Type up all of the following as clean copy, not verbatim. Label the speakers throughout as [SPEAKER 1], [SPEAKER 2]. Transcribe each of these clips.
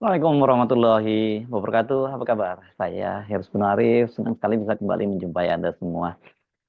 [SPEAKER 1] Assalamualaikum warahmatullahi wabarakatuh. Apa kabar? Saya Heru Arif. Senang sekali bisa kembali menjumpai Anda semua.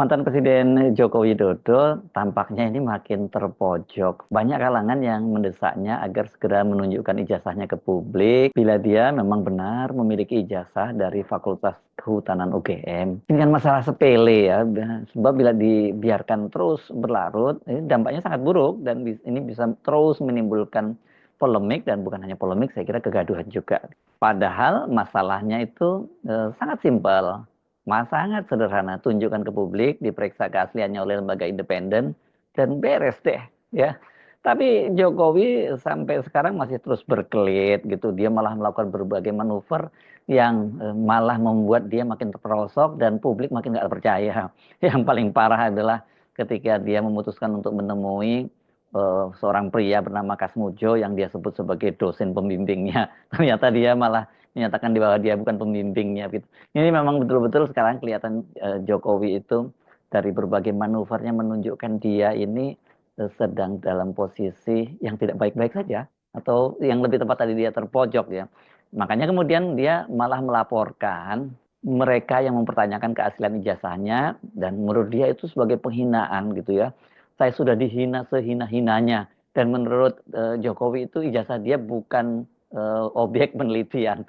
[SPEAKER 1] Mantan Presiden Joko Widodo tampaknya ini makin terpojok. Banyak kalangan yang mendesaknya agar segera menunjukkan ijazahnya ke publik bila dia memang benar memiliki ijazah dari Fakultas Kehutanan UGM. Ini kan masalah sepele ya, sebab bila dibiarkan terus berlarut, ini dampaknya sangat buruk dan ini bisa terus menimbulkan polemik dan bukan hanya polemik, saya kira kegaduhan juga. Padahal masalahnya itu sangat simpel. Sangat sederhana, tunjukkan ke publik, diperiksa keasliannya oleh lembaga independen, dan beres deh, ya. Tapi Jokowi sampai sekarang masih terus berkelit gitu. Dia malah melakukan berbagai manuver yang malah membuat dia makin terperosok dan publik makin nggak percaya. Yang paling parah adalah ketika dia memutuskan untuk menemui seorang pria bernama Kasmujo yang dia sebut sebagai dosen pembimbingnya. Ternyata dia malah menyatakan di bawah dia bukan pembimbingnya gitu. Ini memang betul-betul sekarang kelihatan Jokowi itu dari berbagai manuvernya menunjukkan dia ini sedang dalam posisi yang tidak baik-baik saja atau yang lebih tepat tadi dia terpojok ya. Makanya kemudian dia malah melaporkan mereka yang mempertanyakan keaslian ijazahnya dan menurut dia itu sebagai penghinaan gitu ya. Saya sudah dihina sehina-hinanya dan menurut Jokowi itu ijazah dia bukan objek penelitian.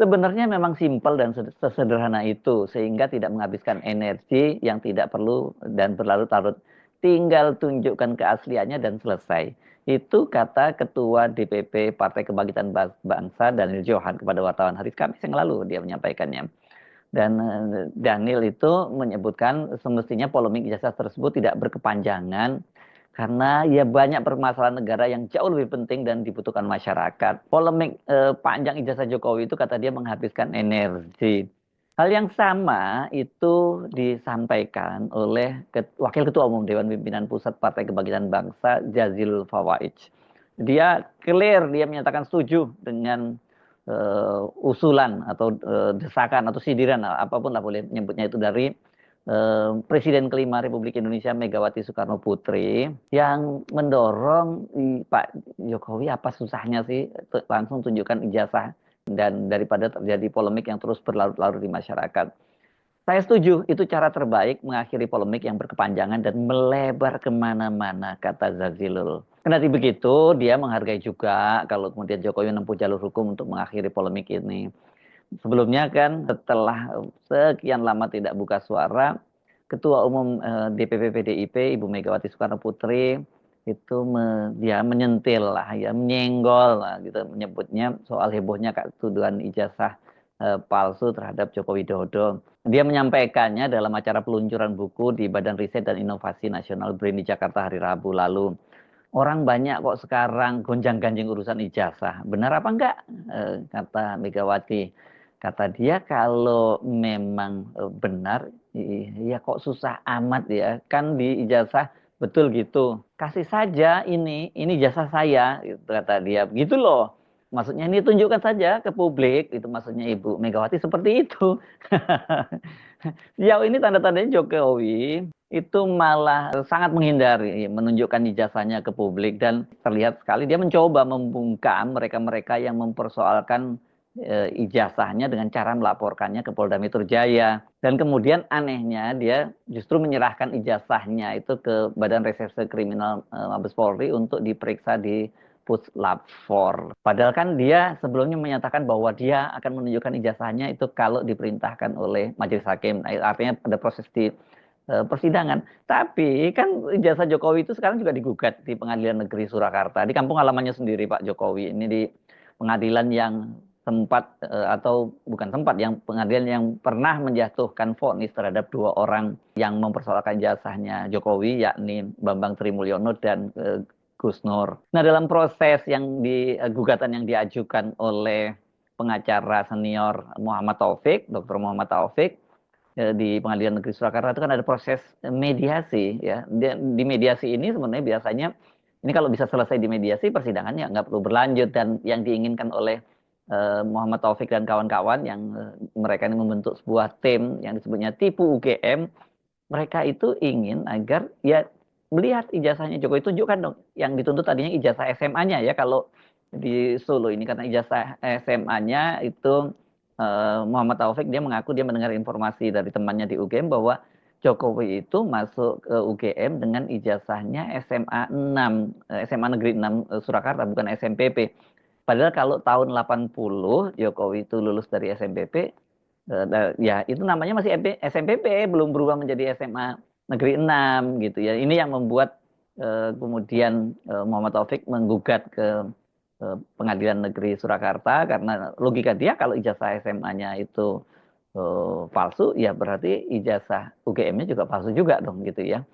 [SPEAKER 1] Sebenarnya memang simpel dan sesederhana itu, sehingga tidak menghabiskan energi yang tidak perlu dan berlarut-larut. Tinggal tunjukkan keasliannya dan selesai. Itu kata Ketua DPP Partai Kebangkitan Bangsa Daniel Johan kepada wartawan hari Kamis yang lalu dia menyampaikannya. Dan Daniel itu menyebutkan semestinya polemik ijazah tersebut tidak berkepanjangan karena ya banyak permasalahan negara yang jauh lebih penting dan dibutuhkan masyarakat. Polemik panjang ijazah Jokowi itu kata dia menghabiskan energi. Hal yang sama itu disampaikan oleh Wakil Ketua Umum Dewan Pimpinan Pusat Partai Kebangkitan Bangsa Jazilul Fawait. Dia clear, dia menyatakan setuju dengan usulan atau desakan atau sindiran apapun lah boleh menyebutnya itu dari Presiden kelima Republik Indonesia Megawati Soekarno Putri yang mendorong Pak Jokowi apa susahnya sih langsung tunjukkan ijazah dan daripada terjadi polemik yang terus berlarut-larut di masyarakat. Saya setuju, itu cara terbaik mengakhiri polemik yang berkepanjangan dan melebar kemana-mana, kata Zazilul. Kendati begitu, dia menghargai juga kalau kemudian Jokowi menempuh jalur hukum untuk mengakhiri polemik ini. Sebelumnya kan setelah sekian lama tidak buka suara, Ketua Umum DPP PDIP Ibu Megawati Soekarno Putri itu dia menyentil lah, ya menyenggol lah, gitu menyebutnya soal hebohnya tuduhan ijazah palsu terhadap Joko Widodo. Dia menyampaikannya dalam acara peluncuran buku di Badan Riset dan Inovasi Nasional BRIN di Jakarta hari Rabu lalu. Orang banyak kok sekarang gonjang-ganjing urusan ijazah. Benar apa enggak? Kata Megawati. Kata dia kalau memang benar, ya kok susah amat ya. Kan di ijazah betul gitu. Kasih saja ini ijazah saya, gitu, kata dia. Gitu loh. Maksudnya ini tunjukkan saja ke publik, itu maksudnya Ibu Megawati seperti itu. Sejauh ini tanda-tandanya Jokowi itu malah sangat menghindari menunjukkan ijazahnya ke publik dan terlihat sekali dia mencoba membungkam mereka-mereka yang mempersoalkan ijazahnya dengan cara melaporkannya ke Polda Metro Jaya. Dan kemudian anehnya dia justru menyerahkan ijazahnya itu ke Badan Reserse Kriminal Mabes Polri untuk diperiksa di Puslap 4. Padahal kan dia sebelumnya menyatakan bahwa dia akan menunjukkan ijazahnya itu kalau diperintahkan oleh majelis hakim. Nah, artinya ada proses di persidangan. Tapi kan ijazah Jokowi itu sekarang juga digugat di Pengadilan Negeri Surakarta. Di kampung halamannya sendiri Pak Jokowi. Ini di pengadilan yang sempat atau bukan sempat, yang pengadilan yang pernah menjatuhkan vonis terhadap dua orang yang mempersoalkan ijazahnya Jokowi, yakni Bambang Trimulyono dan Gus Nur. Nah, dalam proses yang gugatan yang diajukan oleh pengacara senior Muhammad Taufik, Dr. Muhammad Taufik di Pengadilan Negeri Surakarta itu kan ada proses mediasi ya. Di mediasi ini sebenarnya biasanya ini kalau bisa selesai di mediasi persidangannya nggak perlu berlanjut dan yang diinginkan oleh Muhammad Taufik dan kawan-kawan yang mereka ini membentuk sebuah tim yang disebutnya Tipu UGM. Mereka itu ingin agar ya melihat ijazahnya Jokowi, tunjukkan dong. Yang dituntut tadinya ijazah SMA-nya ya. Kalau di Solo ini karena ijazah SMA-nya itu Muhammad Taufik dia mengaku dia mendengar informasi dari temannya di UGM bahwa Jokowi itu masuk ke UGM dengan ijazahnya SMA 6, SMA Negeri 6 Surakarta bukan SMPP. Padahal kalau tahun 80 Jokowi itu lulus dari SMPP, ya itu namanya masih SMPP, belum berubah menjadi SMA Negeri 6 gitu ya. Ini yang membuat kemudian Muhammad Taufik menggugat ke Pengadilan Negeri Surakarta karena logika dia kalau ijazah SMA-nya itu palsu, ya berarti ijazah UGM-nya juga palsu juga dong gitu ya.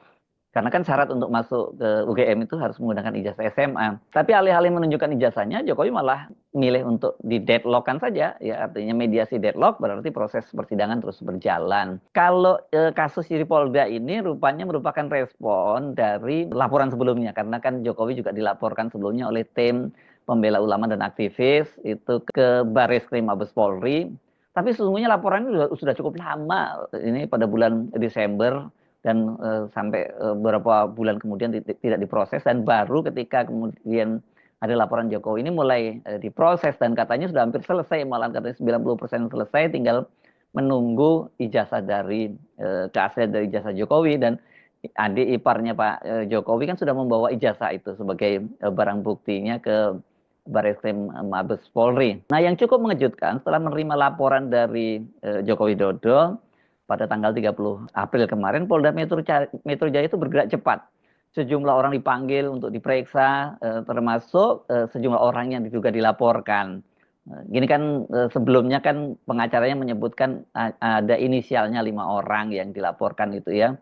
[SPEAKER 1] Karena kan syarat untuk masuk ke UGM itu harus menggunakan ijazah SMA. Tapi alih-alih menunjukkan ijazahnya, Jokowi malah milih untuk di deadlock-kan saja. Ya, artinya mediasi deadlock berarti proses persidangan terus berjalan. Kalau kasus di Polda ini rupanya merupakan respon dari laporan sebelumnya. Karena kan Jokowi juga dilaporkan sebelumnya oleh tim pembela ulama dan aktivis itu ke Barreskrim Mabes Polri. Tapi sesungguhnya laporan ini sudah cukup lama. Ini pada bulan Desember dan sampai beberapa bulan kemudian tidak diproses dan baru ketika kemudian ada laporan Jokowi ini mulai diproses dan katanya sudah hampir selesai, malah katanya 90% selesai, tinggal menunggu ijazah dari keaslian dari ijazah Jokowi. Dan adik iparnya Pak Jokowi kan sudah membawa ijazah itu sebagai barang buktinya ke Barreskrim Mabes Polri. Nah, yang cukup mengejutkan setelah menerima laporan dari Joko Widodo pada tanggal 30 April kemarin, Polda Metro Jaya itu bergerak cepat. Sejumlah orang dipanggil untuk diperiksa, termasuk sejumlah orang yang juga dilaporkan. Gini kan sebelumnya kan pengacaranya menyebutkan ada inisialnya 5 orang yang dilaporkan itu ya.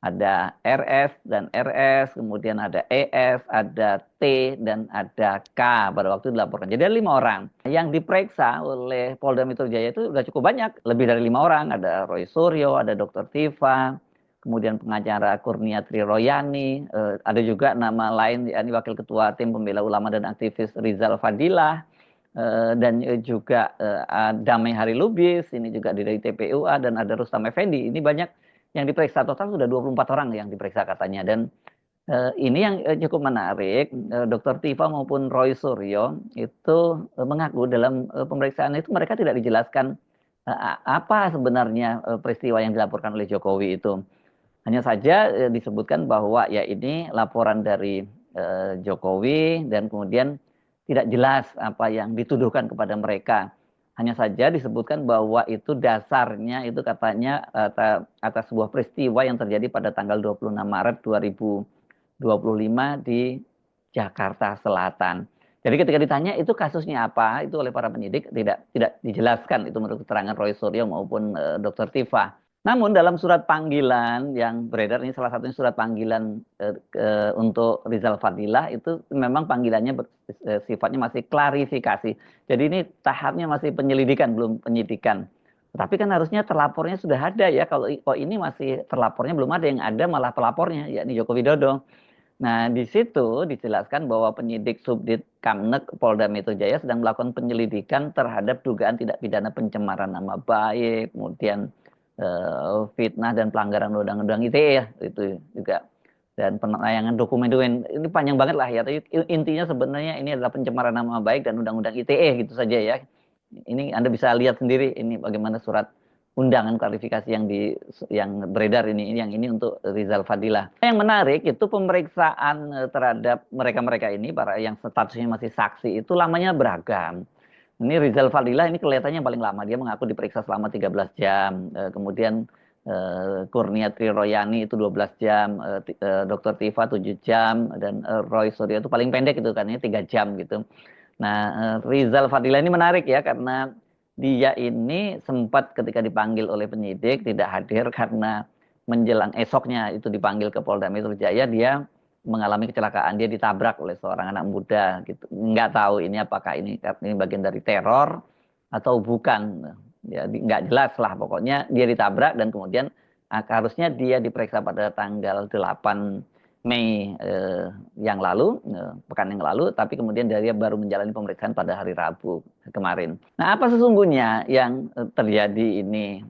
[SPEAKER 1] Ada RS dan RS, kemudian ada ES, ada T, dan ada K pada waktu dilaporkan. Jadi ada 5 orang. Yang diperiksa oleh Polda Metro Jaya itu sudah cukup banyak. Lebih dari 5 orang. Ada Roy Suryo, ada Dr. Tifa, kemudian pengacara Kurniatri Royani, ada juga nama lain, yakni Wakil Ketua Tim Pembela Ulama dan Aktivis Rizal Fadilah, dan juga Damai Hari Lubis, ini juga dari TPUA, dan ada Rustam Effendi. Ini banyak yang diperiksa, total sudah 24 orang yang diperiksa katanya. Dan ini yang cukup menarik, Dr. Tifa maupun Roy Suryo itu mengaku dalam pemeriksaan itu mereka tidak dijelaskan apa sebenarnya peristiwa yang dilaporkan oleh Jokowi itu. Hanya saja disebutkan bahwa ya ini laporan dari Jokowi dan kemudian tidak jelas apa yang dituduhkan kepada mereka. Hanya saja disebutkan bahwa itu dasarnya itu katanya atas sebuah peristiwa yang terjadi pada tanggal 26 Maret 2025 di Jakarta Selatan. Jadi ketika ditanya itu kasusnya apa, itu oleh para penyidik tidak dijelaskan itu menurut keterangan Roy Suryo maupun Dr. Tifa. Namun dalam surat panggilan yang beredar, ini salah satunya surat panggilan untuk Rizal Fadilah, itu memang panggilannya sifatnya masih klarifikasi. Jadi ini tahapnya masih penyelidikan, belum penyidikan. Tapi kan harusnya terlapornya sudah ada ya. Kalau ini masih terlapornya belum ada, yang ada malah pelapornya, yakni Joko Widodo. Nah, di situ dijelaskan bahwa penyidik Subdit Kamnek Polda Metro Jaya sedang melakukan penyelidikan terhadap dugaan tindak pidana pencemaran nama baik, kemudian fitnah dan pelanggaran undang-undang ITE ya, itu juga, dan penayangan dokumen-dokumen ini panjang banget lah ya. Tapi intinya sebenarnya ini adalah pencemaran nama baik dan undang-undang ITE gitu saja ya. Ini Anda bisa lihat sendiri ini bagaimana surat undangan klarifikasi yang beredar ini, yang ini untuk Rizal Fadilah. Yang menarik itu pemeriksaan terhadap mereka-mereka ini, para yang statusnya masih saksi, itu lamanya beragam. Ini Rizal Fadilah ini kelihatannya paling lama. Dia mengaku diperiksa selama 13 jam. Kemudian Kurniatri Royani itu 12 jam. Dr. Tifa 7 jam. Dan Roy Suryo itu paling pendek itu kan, ini 3 jam gitu. Nah, Rizal Fadilah ini menarik ya, karena dia ini sempat ketika dipanggil oleh penyidik tidak hadir karena menjelang esoknya itu dipanggil ke Polda Metro Jaya, dia mengalami kecelakaan, dia ditabrak oleh seorang anak muda gitu. Nggak tahu ini apakah ini bagian dari teror atau bukan. Ya, nggak jelas lah, pokoknya dia ditabrak dan kemudian harusnya dia diperiksa pada tanggal 8 Mei yang lalu, pekan yang lalu, tapi kemudian dia baru menjalani pemeriksaan pada hari Rabu kemarin. Nah, apa sesungguhnya yang terjadi ini?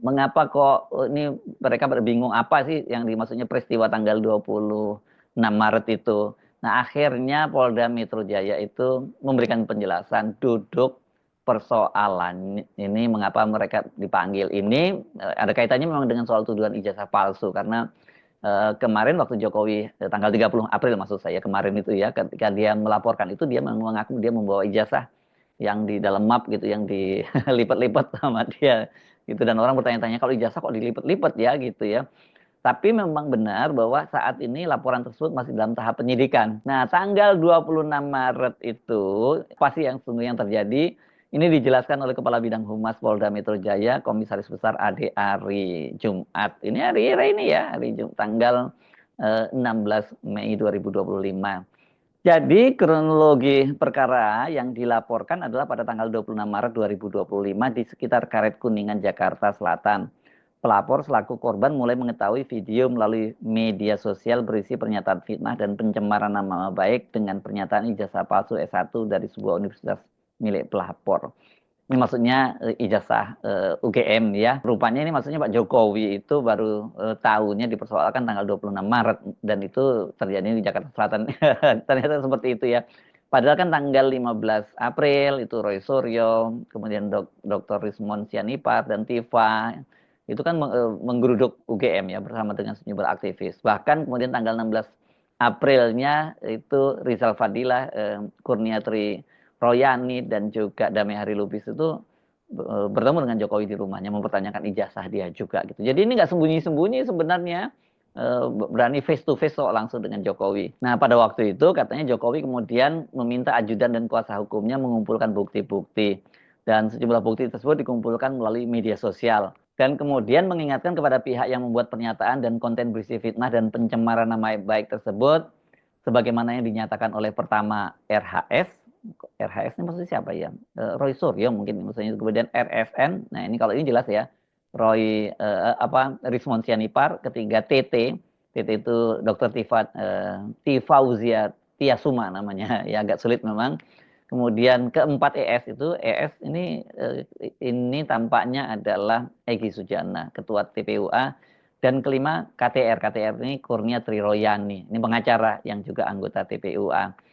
[SPEAKER 1] Mengapa kok ini mereka berbingung apa sih yang dimaksudnya peristiwa tanggal 26 Maret itu? Nah, akhirnya Polda Metro Jaya itu memberikan penjelasan duduk persoalan ini mengapa mereka dipanggil ini ada kaitannya memang dengan soal tuduhan ijazah palsu karena kemarin waktu Jokowi tanggal 30 April maksud saya kemarin itu ya ketika dia melaporkan itu dia mengaku dia membawa ijazah yang di dalam map gitu yang dilipat-lipat sama dia gitu dan orang bertanya-tanya kalau ijazah kok dilipat-lipat ya gitu ya. Tapi memang benar bahwa saat ini laporan tersebut masih dalam tahap penyidikan. Nah, tanggal 26 Maret itu pasti yang sungguh yang terjadi ini dijelaskan oleh Kepala Bidang Humas Polda Metro Jaya, Komisaris Besar Ade Ari Jumat. Ini hari ini ya, hari Jumat tanggal 16 Mei 2025. Jadi kronologi perkara yang dilaporkan adalah pada tanggal 26 Maret 2025 di sekitar Karet Kuningan, Jakarta Selatan. Pelapor selaku korban mulai mengetahui video melalui media sosial berisi pernyataan fitnah dan pencemaran nama baik dengan pernyataan ijazah palsu S1 dari sebuah universitas milik pelapor. Ini maksudnya ijazah UGM ya. Rupanya ini maksudnya Pak Jokowi itu baru tahunya dipersoalkan tanggal 26 Maret dan itu terjadi di Jakarta Selatan. Ternyata seperti itu ya. Padahal kan tanggal 15 April itu Roy Suryo, kemudian Dr. Rismon Sianipar dan Tifa itu kan menggeruduk UGM ya bersama dengan sejumlah aktivis. Bahkan kemudian tanggal 16 Aprilnya itu Rizal Fadilah, Kurniatri Royani dan juga Damai Hari Lubis itu bertemu dengan Jokowi di rumahnya mempertanyakan ijazah dia juga gitu. Jadi ini nggak sembunyi-sembunyi sebenarnya berani face to face langsung dengan Jokowi. Nah pada waktu itu katanya Jokowi kemudian meminta ajudan dan kuasa hukumnya mengumpulkan bukti-bukti dan sejumlah bukti tersebut dikumpulkan melalui media sosial dan kemudian mengingatkan kepada pihak yang membuat pernyataan dan konten berisi fitnah dan pencemaran nama baik tersebut sebagaimana yang dinyatakan oleh pertama RHS ini maksudnya siapa ya? Roy Suryo mungkin maksudnya kemudian RSN. Nah, ini kalau ini jelas ya. Roy Rismon Sianipar, ketiga TT itu Dr. Tifauzia Tiasuma namanya. Ya agak sulit memang. Kemudian keempat ES ini tampaknya adalah Egy Sujana, Ketua TPUA. Dan kelima KTR ini Kurnia Triroyani, ini pengacara yang juga anggota TPUA.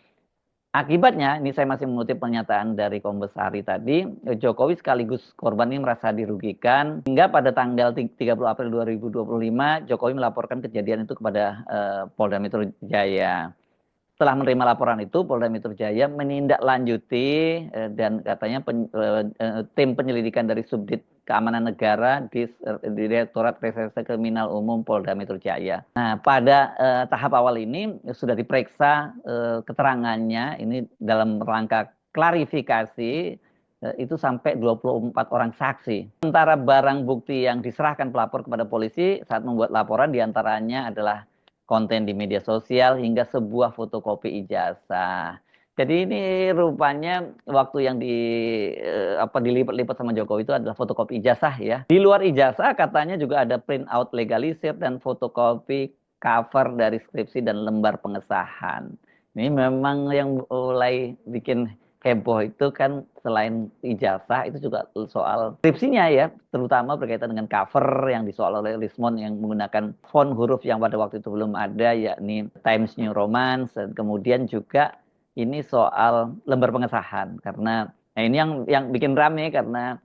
[SPEAKER 1] Akibatnya, ini saya masih mengutip pernyataan dari Kombes Hari tadi, Jokowi sekaligus korban ini merasa dirugikan. Hingga pada tanggal 30 April 2025, Jokowi melaporkan kejadian itu kepada Polda Metro Jaya. Setelah menerima laporan itu, Polda Metro Jaya menindaklanjuti dan katanya tim penyelidikan dari Subdit Keamanan Negara di Direktorat Reserse Kriminal Umum Polda Metro Jaya. Nah, pada tahap awal ini sudah diperiksa keterangannya ini dalam rangka klarifikasi itu sampai 24 orang saksi. Sementara barang bukti yang diserahkan pelapor kepada polisi saat membuat laporan diantaranya adalah konten di media sosial hingga sebuah fotokopi ijazah. Jadi ini rupanya waktu yang dilipat-lipat sama Jokowi itu adalah fotokopi ijazah ya. Di luar ijazah katanya juga ada print out legalisir dan fotokopi cover dari skripsi dan lembar pengesahan. Ini memang yang mulai bikin heboh itu kan selain ijazah itu juga soal skripsinya ya, terutama berkaitan dengan cover yang disoal oleh Rismon yang menggunakan font huruf yang pada waktu itu belum ada yakni Times New Roman. Dan kemudian juga ini soal lembar pengesahan karena ini yang bikin rame karena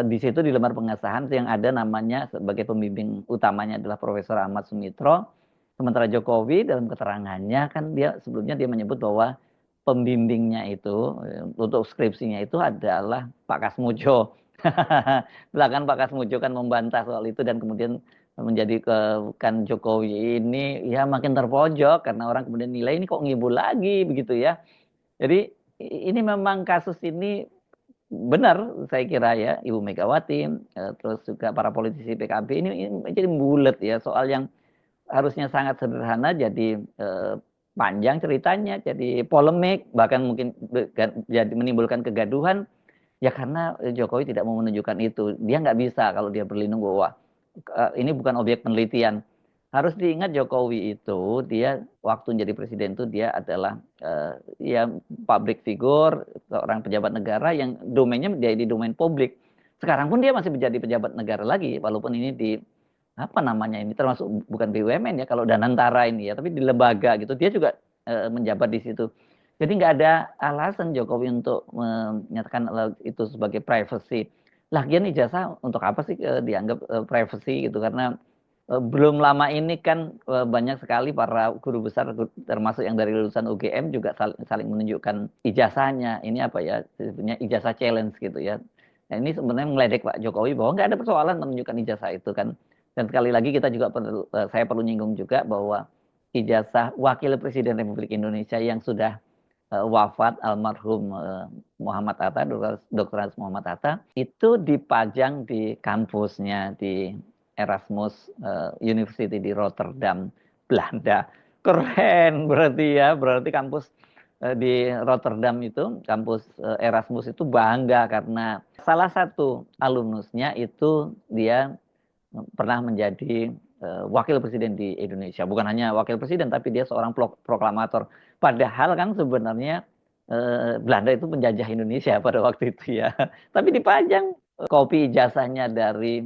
[SPEAKER 1] di situ di lembar pengesahan yang ada namanya sebagai pembimbing utamanya adalah Profesor Ahmad Sumitro. Sementara Jokowi dalam keterangannya kan sebelumnya dia menyebut bahwa pembimbingnya itu untuk skripsinya itu adalah Pak Kasmujo. Belakangan Pak Kasmujo kan membantah soal itu dan kemudian menjadikan Jokowi ini ya makin terpojok karena orang kemudian nilai ini kok ngibul lagi begitu ya. Jadi ini memang kasus ini benar saya kira ya Ibu Megawati terus juga para politisi PKB ini jadi bulat ya soal yang harusnya sangat sederhana jadi panjang ceritanya, jadi polemik, bahkan mungkin jadi menimbulkan kegaduhan, ya karena Jokowi tidak mau menunjukkan itu. Dia nggak bisa kalau dia berlindung bahwa ini bukan objek penelitian. Harus diingat Jokowi itu, dia waktu menjadi presiden itu dia adalah ya public figure, seorang pejabat negara yang domainnya jadi domain publik. Sekarang pun dia masih menjadi pejabat negara lagi, walaupun ini di apa namanya ini termasuk bukan BUMN ya kalau Danantara ini ya tapi di lembaga gitu dia juga menjabat di situ. Jadi nggak ada alasan Jokowi untuk menyatakan itu sebagai privacy. Lagian ijazah untuk apa sih dianggap privacy gitu? Karena belum lama ini kan banyak sekali para guru besar termasuk yang dari lulusan UGM juga saling menunjukkan ijazahnya. Ini apa ya? Sebenarnya ijazah challenge gitu ya. Nah, ini sebenarnya meledek Pak Jokowi bahwa nggak ada persoalan menunjukkan ijazah itu kan. Dan sekali lagi kita juga saya perlu nyinggung juga bahwa ijazah Wakil Presiden Republik Indonesia yang sudah wafat almarhum Muhammad Hatta, Dr. Andes Muhammad Hatta, itu dipajang di kampusnya di Erasmus University di Rotterdam, Belanda. Keren berarti ya, berarti kampus di Rotterdam itu, kampus Erasmus itu bangga karena salah satu alumnusnya itu dia pernah menjadi wakil presiden di Indonesia. Bukan hanya wakil presiden, tapi dia seorang proklamator. Padahal kan sebenarnya Belanda itu menjajah Indonesia pada waktu itu ya. Tapi dipajang kopi ijazahnya dari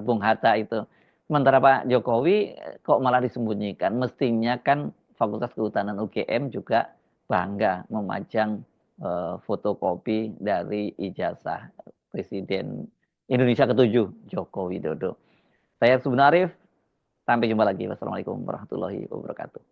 [SPEAKER 1] Bung Hatta itu. Sementara Pak Jokowi kok malah disembunyikan. Mestinya kan Fakultas Kehutanan UGM juga bangga memajang fotokopi dari ijazah Presiden Indonesia ke-7 Joko Widodo. Saya Subun Arif, sampai jumpa lagi. Wassalamualaikum warahmatullahi wabarakatuh.